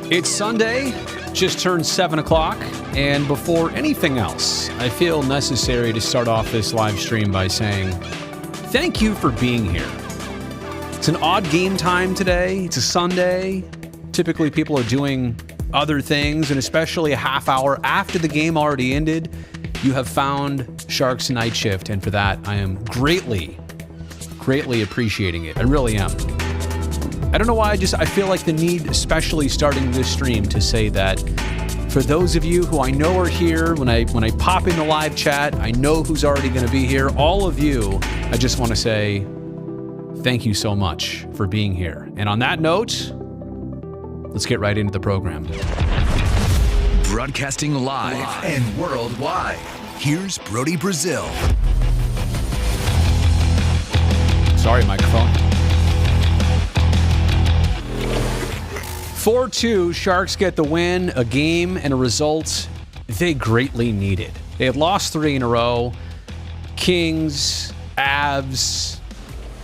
It's Sunday, just turned 7 o'clock, and before anything else, I feel necessary to start off this live stream by saying thank you for being here. It's an odd game time today. It's a Sunday. Typically, people are doing other things, and especially a half hour after the game already ended, you have found Sharks Night Shift, and for that, I am greatly appreciating it. I really am. I don't know why, I feel like the need, especially starting this stream, to say that for those of you who I know are here, when I pop in the live chat, I know who's already going to be here. All of you, I just want to say thank you so much for being here. And on that note, let's get right into the program. Broadcasting live and worldwide. Here's Brody Brazil. Sorry, microphone. 4-2, Sharks get the win, a game and a result they greatly needed. They had lost 3 in a row. Kings, Avs,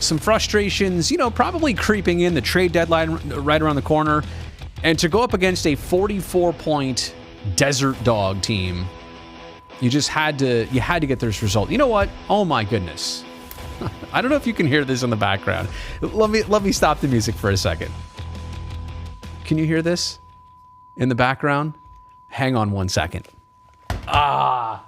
some frustrations, probably creeping in, the trade deadline right around the corner. And to go up against a 44-point Desert Dog team, you had to get this result. You know what? Oh my goodness. I don't know if you can hear this in the background. Let me stop the music for a second. Can you hear this in the background? Hang on one second. I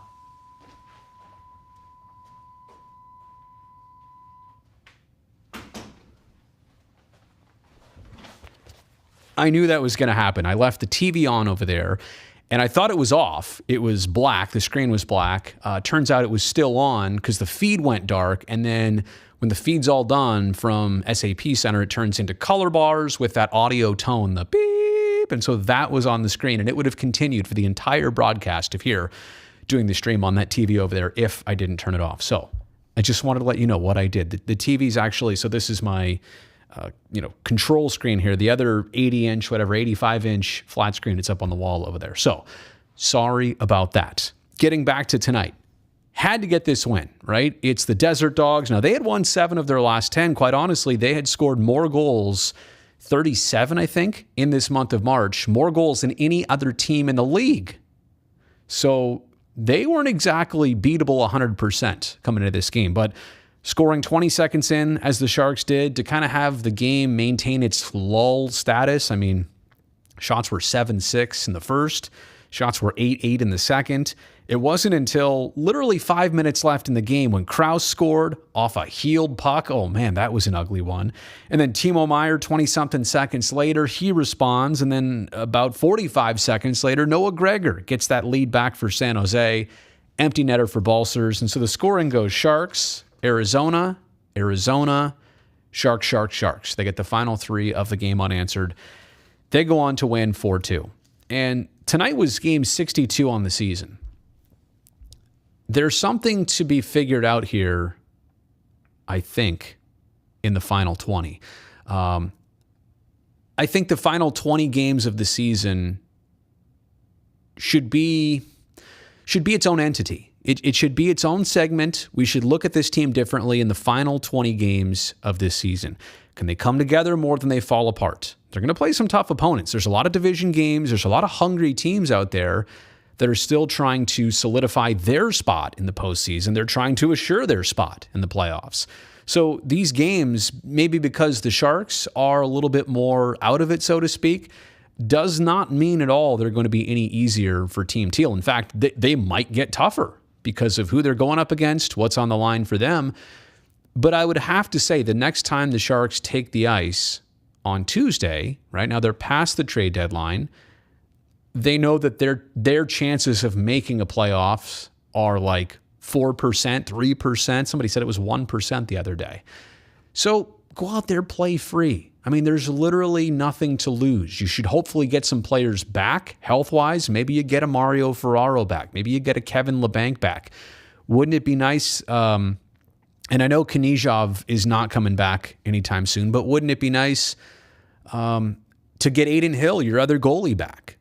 knew that was going to happen. I left the TV on over there, and I thought it was off. It was black. The screen was black. Turns out it was still on because the feed went dark, and then when the feed's all done from SAP Center, it turns into color bars with that audio tone, the beep. And so that was on the screen, and it would have continued for the entire broadcast of here doing the stream on that TV over there if I didn't turn it off. So I just wanted to let you know what I did. The TV's actually, so this is my control screen here. The other 80-inch, 85-inch flat screen, it's up on the wall over there. So sorry about that. Getting back to tonight. Had to get this win, right? It's the Desert Dogs. Now, they had won 7 of their last 10. Quite honestly, they had scored more goals, 37, I think, in this month of March, more goals than any other team in the league. So they weren't exactly beatable 100% coming into this game, but scoring 20 seconds in, as the Sharks did, to kind of have the game maintain its lull status. I mean, shots were 7-6 in the first. Shots were 8-8 in the second. It wasn't until literally 5 minutes left in the game when Krause scored off a heeled puck. Oh, man, that was an ugly one. And then Timo Meier, 20-something seconds later, he responds. And then about 45 seconds later, Noah Gregor gets that lead back for San Jose. Empty netter for Balsers. And so the scoring goes Sharks, Arizona, Sharks. They get the final 3 of the game unanswered. They go on to win 4-2. And tonight was game 62 on the season. There's something to be figured out here, I think, in the final 20. I think the final 20 games of the season should be its own entity. It should be its own segment. We should look at this team differently in the final 20 games of this season. Can they come together more than they fall apart? They're going to play some tough opponents. There's a lot of division games. There's a lot of hungry teams out there that are still trying to solidify their spot in the postseason. They're trying to assure their spot in the playoffs. So these games, maybe because the Sharks are a little bit more out of it, so to speak, does not mean at all they're going to be any easier for Team Teal. In fact, they might get tougher because of who they're going up against, what's on the line for them. But I would have to say the next time the Sharks take the ice on Tuesday, right now they're past the trade deadline, they know that their chances of making a playoffs are like 4%, 3%. Somebody said it was 1% the other day. So go out there, play free. I mean, there's literally nothing to lose. You should hopefully get some players back health-wise. Maybe you get a Mario Ferraro back. Maybe you get a Kevin LeBanc back. Wouldn't it be nice? And I know Knizhov is not coming back anytime soon, but wouldn't it be nice to get Aiden Hill, your other goalie, back?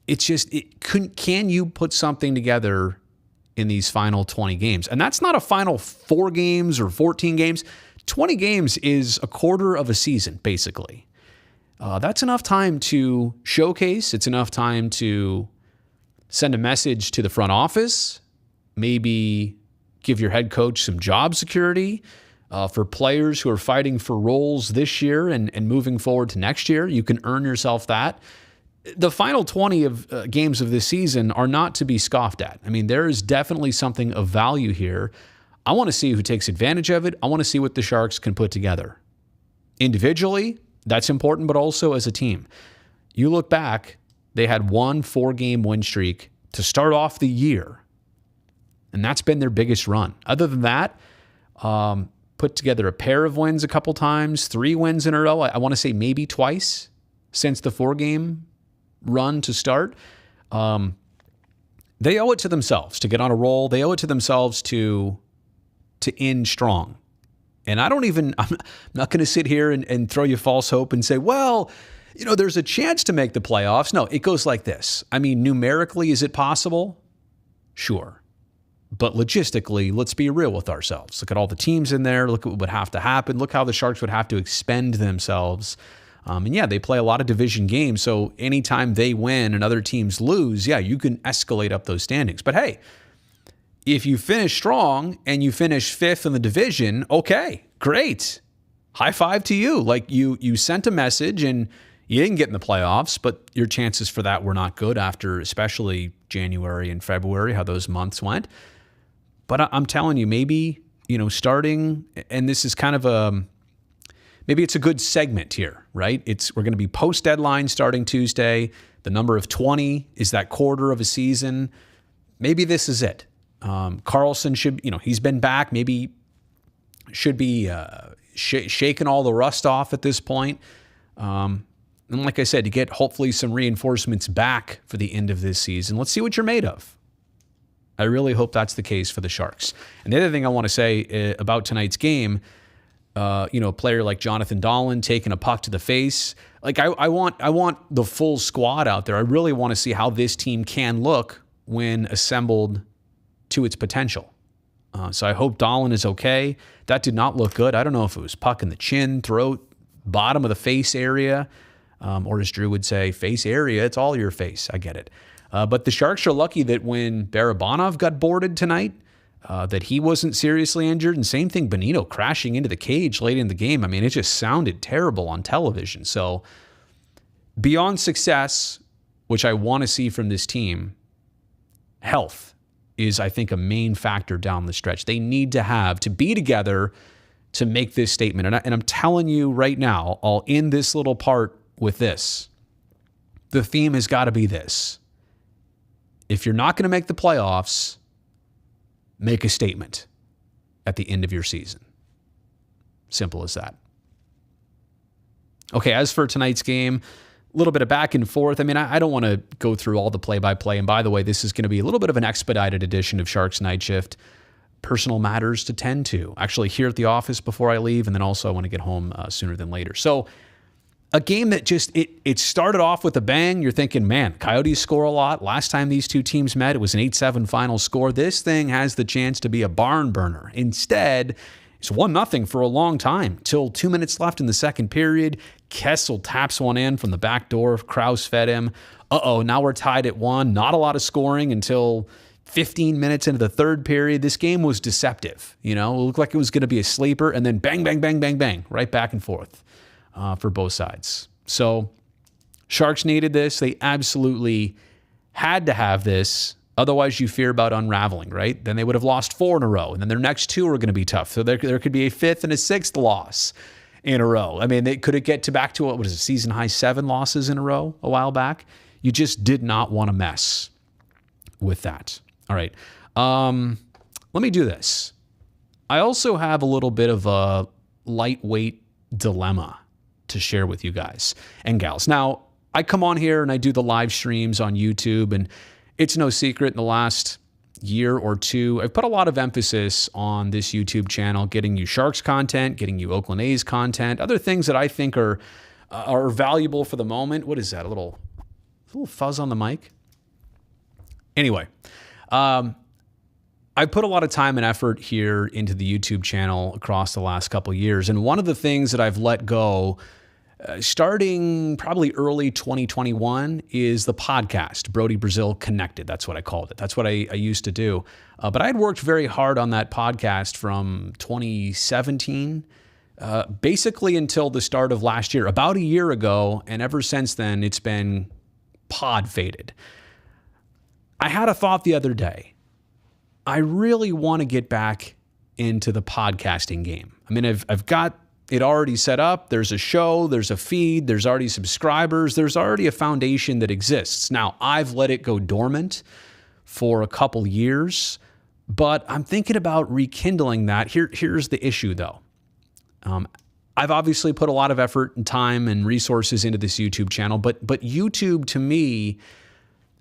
It's just, can you put something together in these final 20 games? And that's not a final 4 games or 14 games. 20 games is a quarter of a season, basically. That's enough time to showcase. It's enough time to send a message to the front office, maybe give your head coach some job security. For players who are fighting for roles this year and moving forward to next year, you can earn yourself that. The final 20 of games of this season are not to be scoffed at. I mean, there is definitely something of value here. I want to see who takes advantage of it. I want to see what the Sharks can put together. Individually, that's important, but also as a team. You look back, they had one 4-game win streak to start off the year, and that's been their biggest run. Other than that, put together a pair of wins a couple times, 3 wins in a row. I want to say maybe twice since the 4-game run to start. They owe it to themselves to get on a roll. They owe it to themselves to end strong. And I'm not going to sit here and throw you false hope and say, well, there's a chance to make the playoffs. No, it goes like this. I mean, numerically, is it possible? Sure. But logistically, let's be real with ourselves. Look at all the teams in there. Look at what would have to happen. Look how the Sharks would have to expend themselves. And yeah, they play a lot of division games. So anytime they win and other teams lose, yeah, you can escalate up those standings. But hey, if you finish strong and you finish 5th in the division, okay, great. High five to you. Like you sent a message and you didn't get in the playoffs, but your chances for that were not good after especially January and February, how those months went. But I'm telling you, maybe, starting, and this is kind of maybe it's a good segment here, right? We're going to be post-deadline starting Tuesday. The number of 20 is that quarter of a season. Maybe this is it. Carlson should, he's been back, maybe should be shaking all the rust off at this point. And like I said, you get hopefully some reinforcements back for the end of this season. Let's see what you're made of. I really hope that's the case for the Sharks. And the other thing I want to say about tonight's game, a player like Jonathan Dahlen taking a puck to the face. Like I want the full squad out there. I really want to see how this team can look when assembled to its potential. So I hope Dahlen is okay. That did not look good. I don't know if it was puck in the chin, throat, bottom of the face area, or as Drew would say, face area. It's all your face. I get it. But the Sharks are lucky that when Barabanov got boarded tonight, that he wasn't seriously injured. And same thing, Bonino crashing into the cage late in the game. I mean, it just sounded terrible on television. So beyond success, which I want to see from this team, health is, I think, a main factor down the stretch. They need to be together to make this statement. And I'm telling you right now, I'll end this little part with this. The theme has got to be this. If you're not going to make the playoffs, make a statement at the end of your season. Simple as that. Okay, as for tonight's game, a little bit of back and forth. I mean, I don't want to go through all the play-by-play. And by the way, this is going to be a little bit of an expedited edition of Sharks Night Shift. Personal matters to tend to. Actually, here at the office before I leave, and then also I want to get home sooner than later. So a game that just, it started off with a bang. You're thinking, man, Coyotes score a lot. Last time these two teams met, it was an 8-7 final score. This thing has the chance to be a barn burner. Instead, it's 1-0 for a long time, till 2 minutes left in the second period. Kessel taps one in from the back door. Krause fed him. Now we're tied at 1. Not a lot of scoring until 15 minutes into the third period. This game was deceptive. It looked like it was going to be a sleeper, and then bang, bang, bang, bang, bang, right back and forth. For both sides. So Sharks needed this. They absolutely had to have this. Otherwise, you fear about unraveling, right? Then they would have lost 4 in a row, and then their next 2 are going to be tough. So there could be a 5th and a 6th loss in a row. I mean, could it get back to what was a season high 7 losses in a row a while back? You just did not want to mess with that. All right. Let me do this. I also have a little bit of a lightweight dilemma to share with you guys and gals. Now, I come on here and I do the live streams on YouTube, and it's no secret in the last year or two, I've put a lot of emphasis on this YouTube channel, getting you Sharks content, getting you Oakland A's content, other things that I think are valuable for the moment. What is that? A little fuzz on the mic? Anyway, I put a lot of time and effort here into the YouTube channel across the last couple of years. And one of the things that I've let go Starting probably early 2021 is the podcast, Brody Brazil Connected. That's what I called it. That's what I used to do. But I had worked very hard on that podcast from 2017, basically until the start of last year, about a year ago. And ever since then, it's been pod faded. I had a thought the other day. I really want to get back into the podcasting game. I mean, I've got it already set up. There's a show, there's a feed, there's already subscribers, there's already a foundation that exists. Now, I've let it go dormant for a couple years, but I'm thinking about rekindling that. Here's the issue, though. I've obviously put a lot of effort and time and resources into this YouTube channel, but YouTube, to me,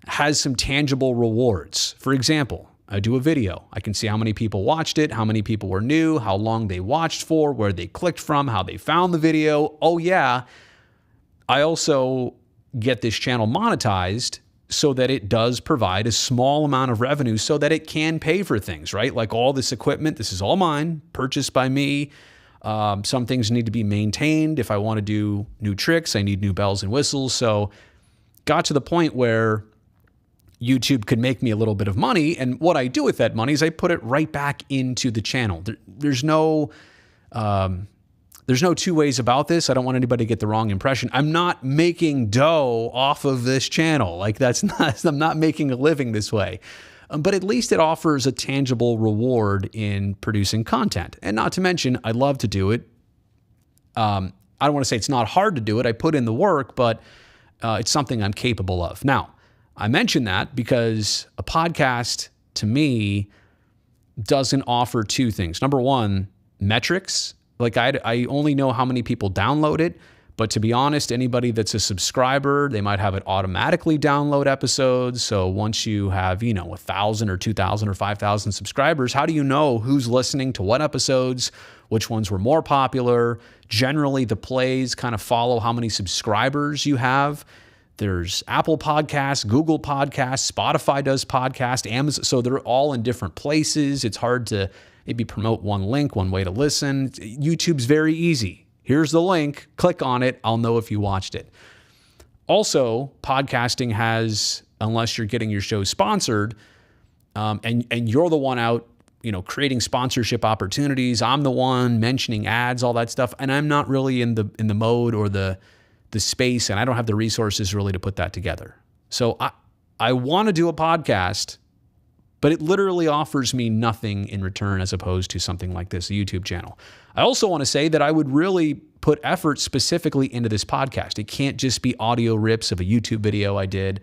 has some tangible rewards. For example, I do a video. I can see how many people watched it, how many people were new, how long they watched for, where they clicked from, how they found the video. Oh yeah, I also get this channel monetized so that it does provide a small amount of revenue so that it can pay for things, right? Like all this equipment, this is all mine, purchased by me. Some things need to be maintained. If I want to do new tricks, I need new bells and whistles. So got to the point where YouTube could make me a little bit of money. And what I do with that money is I put it right back into the channel. There's no two ways about this. I don't want anybody to get the wrong impression. I'm not making dough off of this channel. Like I'm not making a living this way. But at least it offers a tangible reward in producing content. And not to mention, I love to do it. I don't want to say it's not hard to do it. I put in the work, but it's something I'm capable of. Now, I mention that because a podcast, to me, doesn't offer two things. Number one, metrics. Like I only know how many people download it. But to be honest, anybody that's a subscriber, they might have it automatically download episodes. So once you have, 1,000 or 2,000 or 5,000 subscribers, how do you know who's listening to what episodes, which ones were more popular? Generally, the plays kind of follow how many subscribers you have. There's Apple Podcasts, Google Podcasts, Spotify does podcast, Amazon. So they're all in different places. It's hard to maybe promote one link, one way to listen. YouTube's very easy. Here's the link. Click on it. I'll know if you watched it. Also, podcasting has, unless you're getting your show sponsored, and you're the one out, creating sponsorship opportunities. I'm the one mentioning ads, all that stuff, and I'm not really in the mode or the space, and I don't have the resources really to put that together. So I want to do a podcast, but it literally offers me nothing in return as opposed to something like this, a YouTube channel. I also want to say that I would really put effort specifically into this podcast. It can't just be audio rips of a YouTube video I did,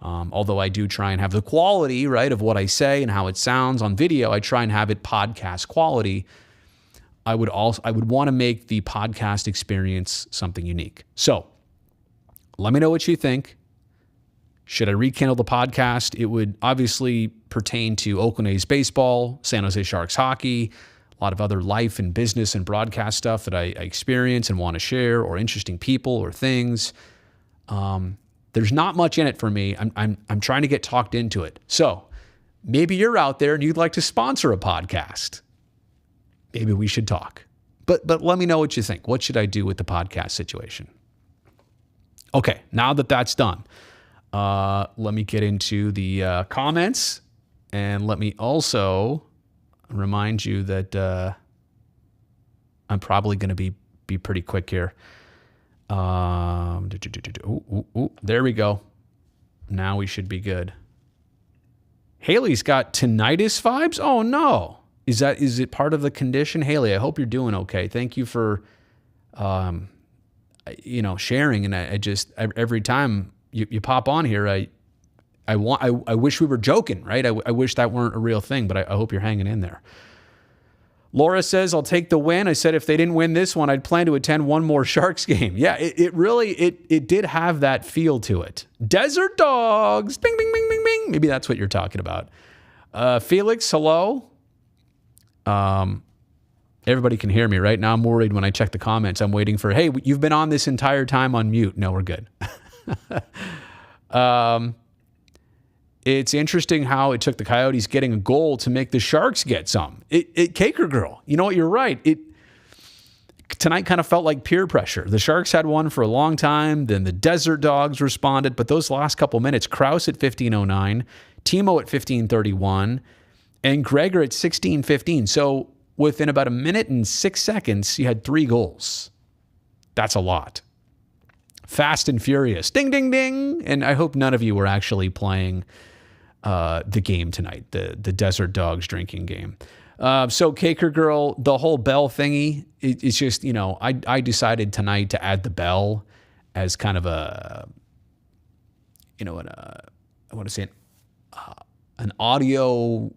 although I do try and have the quality, right, of what I say and how it sounds on video. I try and have it podcast quality. I would want to make the podcast experience something unique. So let me know what you think. Should I rekindle the podcast? It would obviously pertain to Oakland A's baseball, San Jose Sharks hockey, a lot of other life and business and broadcast stuff that I experience and want to share, or interesting people or things. There's not much in it for me. I'm trying to get talked into it. So maybe you're out there and you'd like to sponsor a podcast. Maybe we should talk. But let me know what you think. What should I do with the podcast situation? Okay, now that that's done, let me get into the comments, and let me also remind you that I'm probably going to be pretty quick here. There we go. Now we should be good. Haley's got tinnitus vibes. Oh no. Is it part of the condition? Haley, I hope you're doing okay. Thank you for, sharing. And I just, every time you pop on here, I wish we were joking, right? I wish that weren't a real thing, but I hope you're hanging in there. Laura says, I'll take the win. I said, if they didn't win this one, I'd plan to attend one more Sharks game. Yeah, it really did have that feel to it. Desert Dogs. Bing, bing, bing, bing, bing. Maybe that's what you're talking about. Felix, hello. Everybody can hear me right now. I'm worried when I check the comments. I'm waiting for, hey, you've been on this entire time on mute. No, we're good. It's interesting how it took the Coyotes getting a goal to make the Sharks get some. Caker Girl, you know what? You're right. tonight kind of felt like peer pressure. The Sharks had one for a long time. Then the Desert Dogs responded. But those last couple minutes, Krause at 15:09, Timo at 15:31, and Gregor at 16:15. So within about a minute and 6 seconds, you had 3 goals. That's a lot. Fast and furious. Ding, ding, ding. And I hope none of you were actually playing the game tonight, the Desert Dogs drinking game. So Caker Girl, the whole bell thingy, it's just, I decided tonight to add the bell as kind of I want to say an audio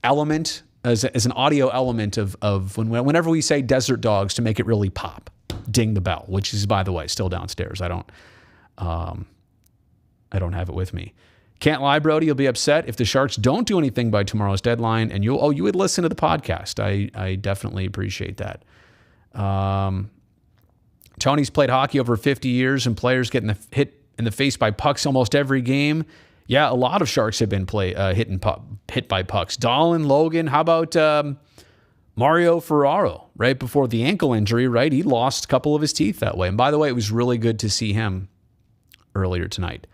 element, as an audio element of whenever we say Desert Dogs, to make it really pop. Ding the bell, which is, by the way, still downstairs. I don't have it with me. Can't lie, Brody, you'll be upset if the Sharks don't do anything by tomorrow's deadline, and you would listen to the podcast. I definitely appreciate that. Tony's played hockey over 50 years, and players getting hit in the face by pucks almost every game. Yeah, a lot of Sharks have been hit by pucks. Dahlin, Logan, how about Mario Ferraro, right before the ankle injury, right? He lost a couple of his teeth that way. And by the way, it was really good to see him earlier tonight.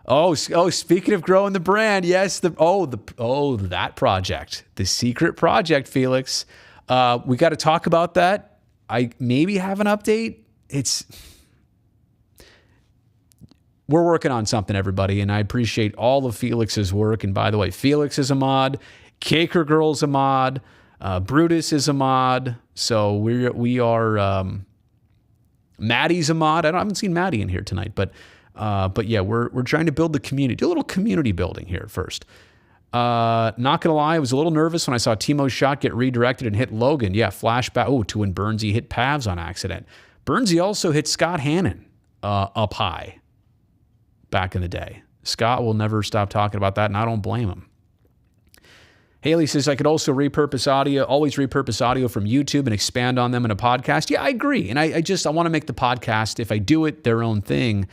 Oh, speaking of growing the brand, yes, that project, the secret project, Felix. We got to talk about that. I maybe have an update. We're working on something, everybody, and I appreciate all of Felix's work. And by the way, Felix is a mod, Caker Girl's a mod, Brutus is a mod. So we are. Maddie's a mod. I haven't seen Maddie in here tonight, but yeah, we're trying to build the community, do a little community building here first. Not gonna lie, I was a little nervous when I saw Timo's shot get redirected and hit Logan. Yeah, flashback. To when Burnsy hit Pavs on accident. Burnsy also hit Scott Hannon up high back in the day. Scott will never stop talking about that, and I don't blame him. Haley says, I could also always repurpose audio from YouTube and expand on them in a podcast. Yeah, I agree. And I want to make the podcast, if I do it, their own thing.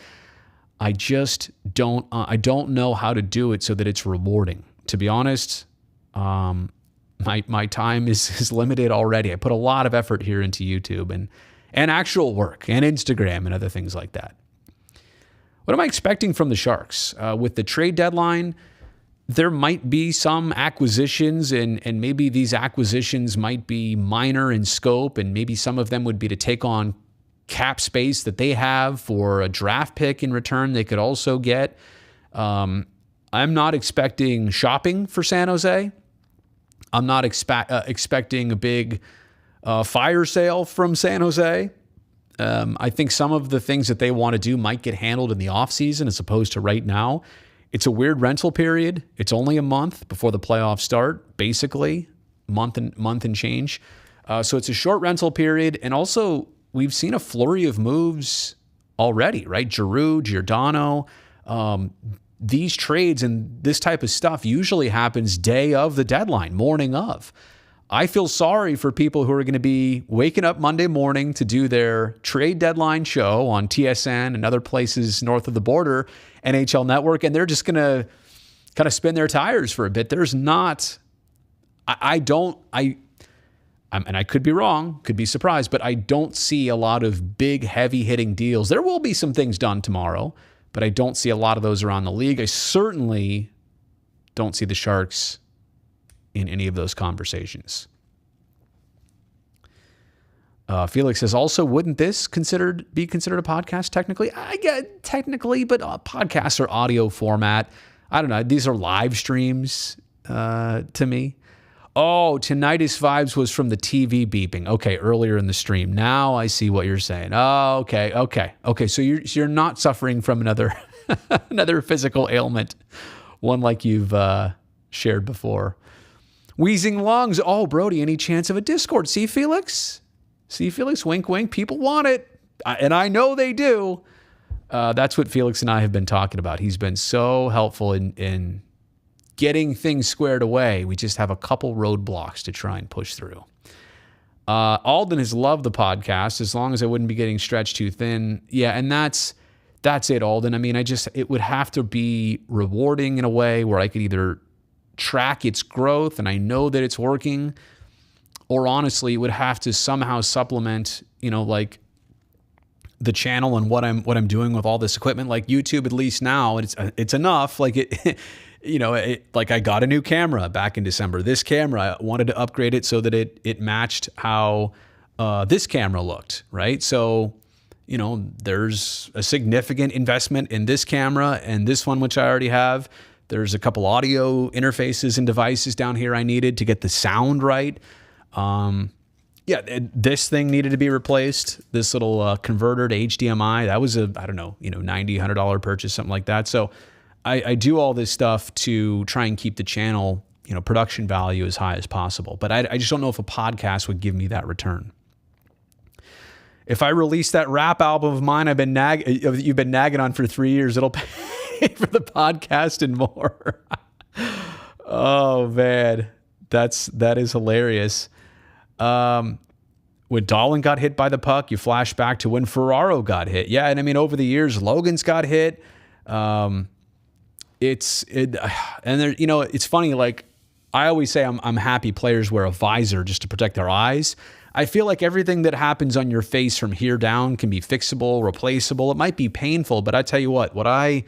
I just don't know how to do it so that it's rewarding. To be honest, my time is limited already. I put a lot of effort here into YouTube and actual work and Instagram and other things like that. What am I expecting from the Sharks? With the trade deadline, there might be some acquisitions, and maybe these acquisitions might be minor in scope, and maybe some of them would be to take on cap space that they have for a draft pick in return they could also get. I'm not expecting shopping for San Jose. I'm not expecting a big fire sale from San Jose. I think some of the things that they want to do might get handled in the offseason as opposed to right now. It's a weird rental period. It's only a month before the playoffs start, basically, month and change. So it's a short rental period. And also, we've seen a flurry of moves already, right? Giroux, Giordano. These trades and this type of stuff usually happens day of the deadline, morning of. I feel sorry for people who are going to be waking up Monday morning to do their trade deadline show on TSN and other places north of the border, NHL Network, and they're just going to kind of spin their tires for a bit. There's not, and I could be wrong, could be surprised, but I don't see a lot of big, heavy hitting deals. There will be some things done tomorrow, but I don't see a lot of those around the league. I certainly don't see the Sharks in any of those conversations. Felix says, also, wouldn't this be considered a podcast technically? I get technically, but podcasts are audio format. I don't know. These are live streams to me. Oh, tinnitus vibes was from the TV beeping. Okay, earlier in the stream. Now I see what you're saying. Oh, okay. So you're not suffering from another another physical ailment, one like you've shared before. Wheezing lungs. Oh, Brody, any chance of a Discord? See, Felix? Wink, wink. People want it. And I know they do. That's what Felix and I have been talking about. He's been so helpful in getting things squared away. We just have a couple roadblocks to try and push through. Alden has loved the podcast as long as I wouldn't be getting stretched too thin. Yeah, and that's it, Alden. I mean, it would have to be rewarding in a way where I could either track its growth and I know that it's working, or honestly would have to somehow supplement, like the channel and what I'm doing with all this equipment. Like YouTube, at least now, it's enough. Like like I got a new camera back in December. This camera, I wanted to upgrade it so that it matched how this camera looked, right? So, there's a significant investment in this camera and this one, which I already have. There's a couple audio interfaces and devices down here I needed to get the sound right. This thing needed to be replaced. This little converter to HDMI, that was $90, $100 purchase, something like that. So I do all this stuff to try and keep the channel, production value as high as possible. But I just don't know if a podcast would give me that return. If I release that rap album of mine, you've been nagging on for 3 years, it'll pay for the podcast and more. Oh man, that is hilarious. When Dahlin got hit by the puck, you flash back to when Ferraro got hit. Yeah, and I mean over the years, Logan's got hit. It's funny. Like I always say, I'm happy players wear a visor just to protect their eyes. I feel like everything that happens on your face from here down can be fixable, replaceable. It might be painful, but I tell you what I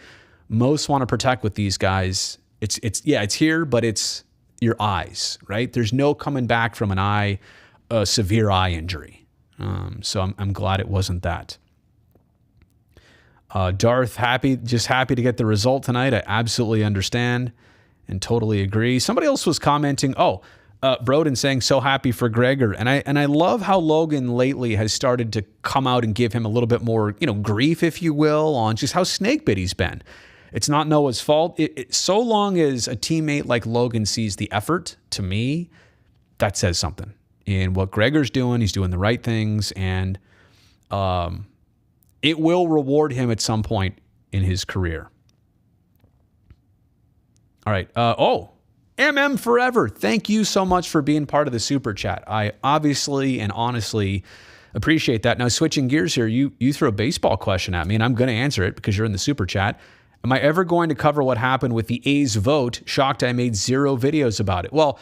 most want to protect with these guys, it's here, but it's your eyes, right? There's no coming back from a severe eye injury. So I'm glad it wasn't that. Darth, happy to get the result tonight. I absolutely understand and totally agree. Somebody else was commenting, Broden saying so happy for Gregor. And I love how Logan lately has started to come out and give him a little bit more, grief, if you will, on just how snakebit he's been. It's not Noah's fault. So long as a teammate like Logan sees the effort, to me, that says something. And what Gregor's doing, he's doing the right things, and it will reward him at some point in his career. All right. MM Forever, thank you so much for being part of the Super Chat. I obviously and honestly appreciate that. Now, switching gears here, you throw a baseball question at me, and I'm going to answer it because you're in the Super Chat. Am I ever going to cover what happened with the A's vote? Shocked I made 0 videos about it. Well,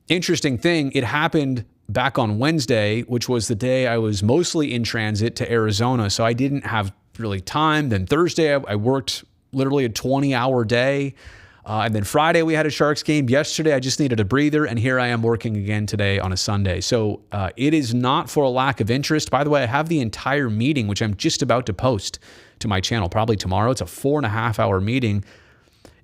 interesting thing, it happened back on Wednesday, which was the day I was mostly in transit to Arizona, so I didn't have really time. Then Thursday, I worked literally a 20-hour day. And then Friday, we had a Sharks game. Yesterday, I just needed a breather, and here I am working again today on a Sunday. So it is not for a lack of interest. By the way, I have the entire meeting, which I'm just about to post to my channel, probably tomorrow. It's a 4.5-hour meeting.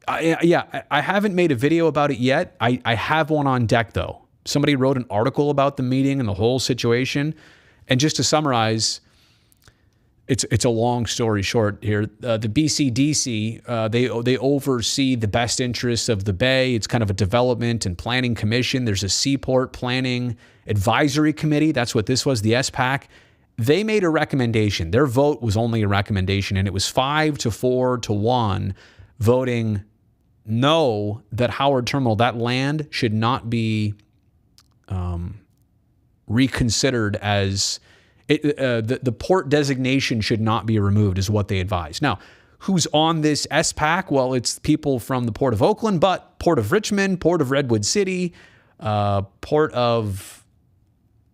I haven't made a video about it yet. I have one on deck, though. Somebody wrote an article about the meeting and the whole situation. And just to summarize, it's a long story short here. The BCDC, they oversee the best interests of the Bay. It's kind of a development and planning commission. There's a Seaport Planning Advisory Committee. That's what this was, the SPAC. They made a recommendation. Their vote was only a recommendation, and it was 5-4-1 voting no, that Howard Terminal, that land should not be reconsidered as... the port designation should not be removed is what they advise. Now, who's on this SPAC? Well, it's people from the Port of Oakland, but Port of Richmond, Port of Redwood City, Port of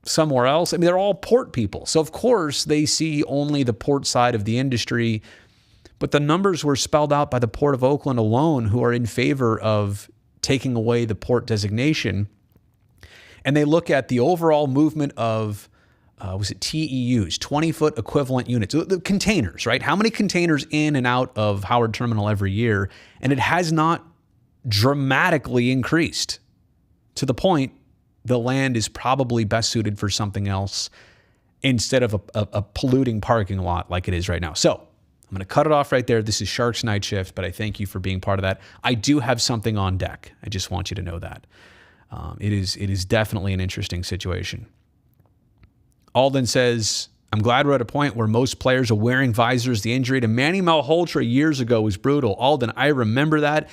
somewhere else. I mean, they're all port people. So, of course, they see only the port side of the industry. But the numbers were spelled out by the Port of Oakland alone, who are in favor of taking away the port designation. And they look at the overall movement of was it TEUs, 20-foot equivalent units, the containers, right? How many containers in and out of Howard Terminal every year? And it has not dramatically increased to the point the land is probably best suited for something else instead of a polluting parking lot like it is right now. So I'm going to cut it off right there. This is Sharks Night Shift, but I thank you for being part of that. I do have something on deck. I just want you to know that. It is definitely an interesting situation. Alden says, I'm glad we're at a point where most players are wearing visors. The injury to Manny Malhotra years ago was brutal. Alden, I remember that.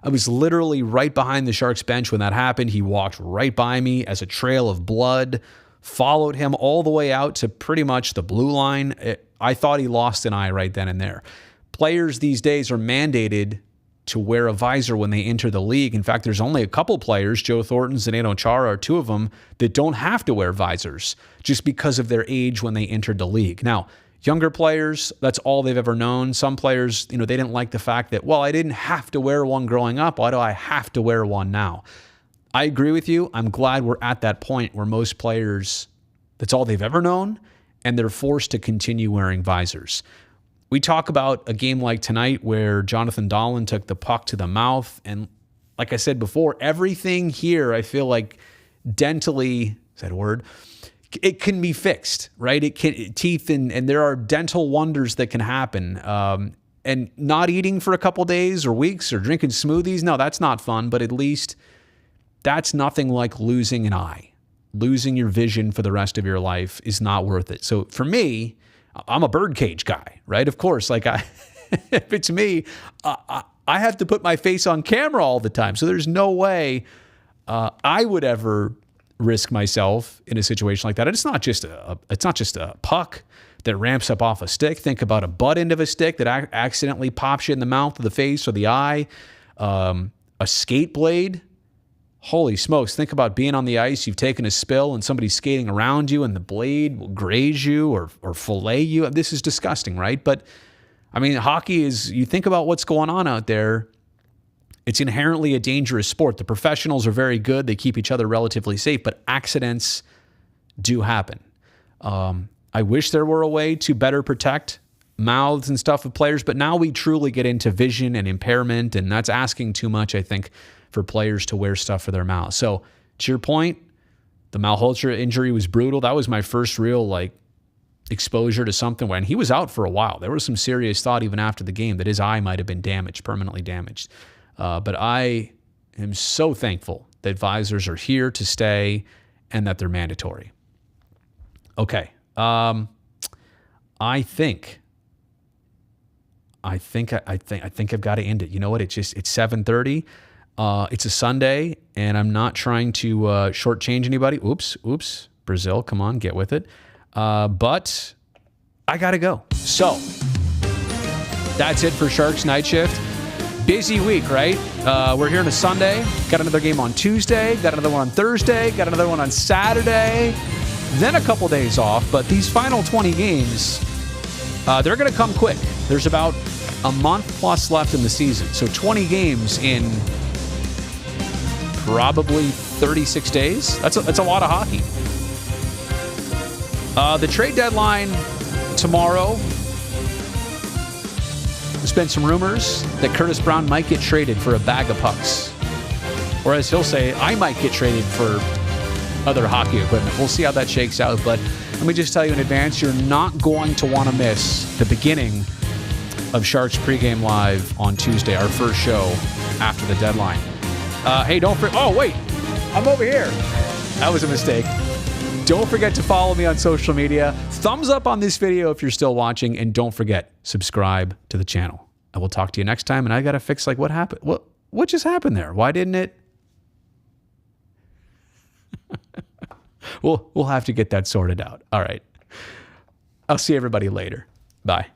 I was literally right behind the Sharks bench when that happened. He walked right by me as a trail of blood, followed him all the way out to pretty much the blue line. I thought he lost an eye right then and there. Players these days are mandated to wear a visor when they enter the league. In fact, there's only a couple players, Joe Thornton, Zdeno Chara are two of them, that don't have to wear visors just because of their age when they entered the league. Now, younger players, that's all they've ever known. Some players, they didn't like the fact that, well, I didn't have to wear one growing up. Why do I have to wear one now? I agree with you. I'm glad we're at that point where most players, that's all they've ever known, and they're forced to continue wearing visors. We talk about a game like tonight where Jonathan Dahlen took the puck to the mouth. And like I said before, everything here, I feel like dentally, is that a word? It can be fixed, right? It can, teeth and there are dental wonders that can happen. And not eating for a couple days or weeks or drinking smoothies, no, that's not fun. But at least that's nothing like losing an eye. Losing your vision for the rest of your life is not worth it. So for me, I'm a birdcage guy, right? Of course, if it's me, I have to put my face on camera all the time. So there's no way I would ever risk myself in a situation like that. And it's not just a puck that ramps up off a stick. Think about a butt end of a stick that accidentally pops you in the mouth or the face or the eye. A skate blade. Holy smokes, think about being on the ice, you've taken a spill and somebody's skating around you and the blade will graze you or fillet you. This is disgusting, right? But, hockey is, you think about what's going on out there, it's inherently a dangerous sport. The professionals are very good. They keep each other relatively safe, but accidents do happen. I wish there were a way to better protect mouths and stuff of players, but now we truly get into vision and impairment, and that's asking too much, I think, for players to wear stuff for their mouth. So to your point, the Malhotra injury was brutal. That was my first real exposure to something when he was out for a while. There was some serious thought even after the game that his eye might have been damaged, permanently damaged. But I am so thankful that visors are here to stay and that they're mandatory. Okay. I think I've got to end it. You know what? It's 7:30. It's a Sunday, and I'm not trying to shortchange anybody. Oops. Brazil, come on, get with it. But I got to go. So that's it for Sharks Night Shift. Busy week, right? We're here on a Sunday. Got another game on Tuesday. Got another one on Thursday. Got another one on Saturday. Then a couple days off. But these final 20 games, they're going to come quick. There's about a month plus left in the season. So 20 games in probably 36 days. That's a lot of hockey. The trade deadline tomorrow. There's been some rumors that Curtis Brown might get traded for a bag of pucks. Or as he'll say, I might get traded for other hockey equipment. We'll see how that shakes out. But let me just tell you in advance, you're not going to want to miss the beginning of Sharks Pregame Live on Tuesday, our first show after the deadline. Hey, don't forget. Oh, wait. I'm over here. That was a mistake. Don't forget to follow me on social media. Thumbs up on this video if you're still watching. And don't forget, subscribe to the channel. I will talk to you next time. And I got to fix what happened. What just happened there? Why didn't it? We'll have to get that sorted out. All right. I'll see everybody later. Bye.